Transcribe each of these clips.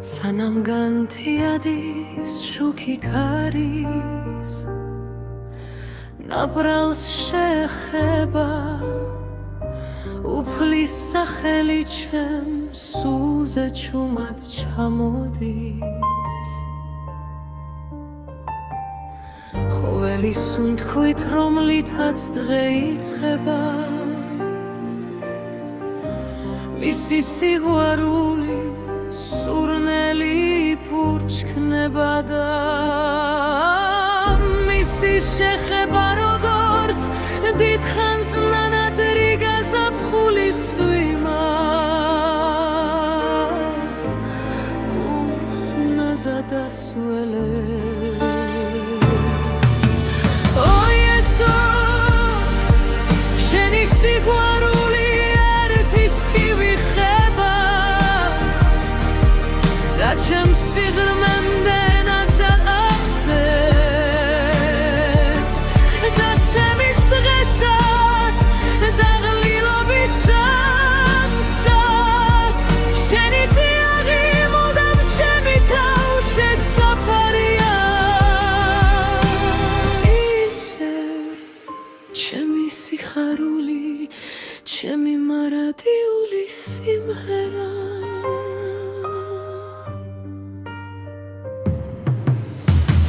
სანამ განთიადის შუქი ქარის ნაპრალს შეეხება უფლის სახელი ჩემ სულზე ჩუმად ჩამოდის ხოველი სუნთქვით რომლითაც დღე იწყება მისი სიყვარული სურნელი ფურჩქნება და მისი შეხება როგორც დიდხანს ნანატრი გაზაფხულის წვიმა გულს ნაზად ასველებს ო იესო შენი სიყვარული ერთის მივიხება და ჩემს სიღრმემდენ ასააღწევს და ჩემის დღესაც და ღლილობის სამსაც შენი წიაღი მუდამ ჩემი თავში საფარია ისევ ჩემი სიხარული ჩემი მარადიული სიმღერა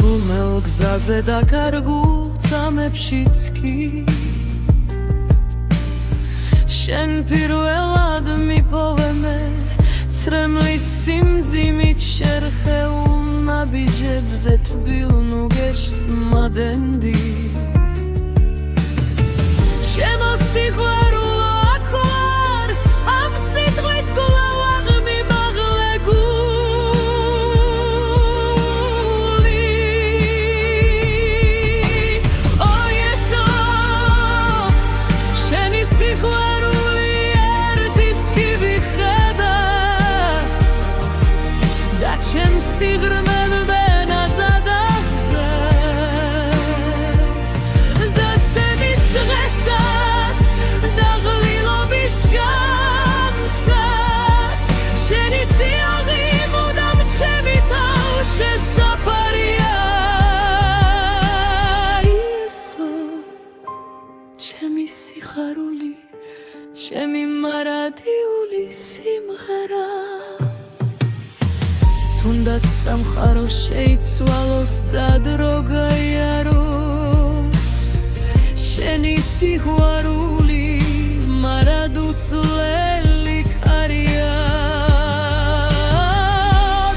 უმელ გზაზე და კარგულ წამებშიც კი შენ პირველად მიპოვე მე ცრემლის სიმძიმით შერხეულ ნაბიჯებზე თბილ ნუგეშს მადენდი ჩემო სიყვარულო აქ ვარ ამ სიტყვით კვლავ აღმიმაღლე გული ო იესო შენი სიყვარული ერთის მივიხება და ჩემს სიღრმემდენ ազատ აღწევს და ცემის დღესაც და ღლილობის გამსაც შენი წიაღი მუდამ ჩემი თავში საფარია იესო ჩემი სიხარული ჩემი მარადიული სიმღერა თუნდაც სამყარო შეიცვალოს და დრო გაიაროს შენი სიყვარული მარადუცვლელი ქარია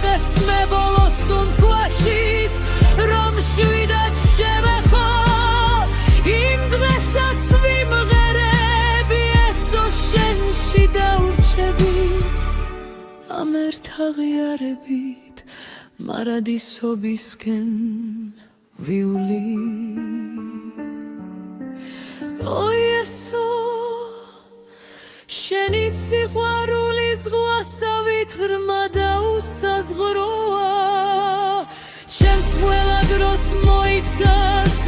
დესმე ბოლოს სუნთქვაშიც რომ შვიდად შემეხო იმ დღესაც ვიმღერები ესო შენში დაურჩები ამ ერთ აღიარებით მარადისობისკენ ვივლი ო იესო შენი სიყვარული ზღვასავით ღრმა და უსაზღვროა ჩემს ყველა დროს მოიცავს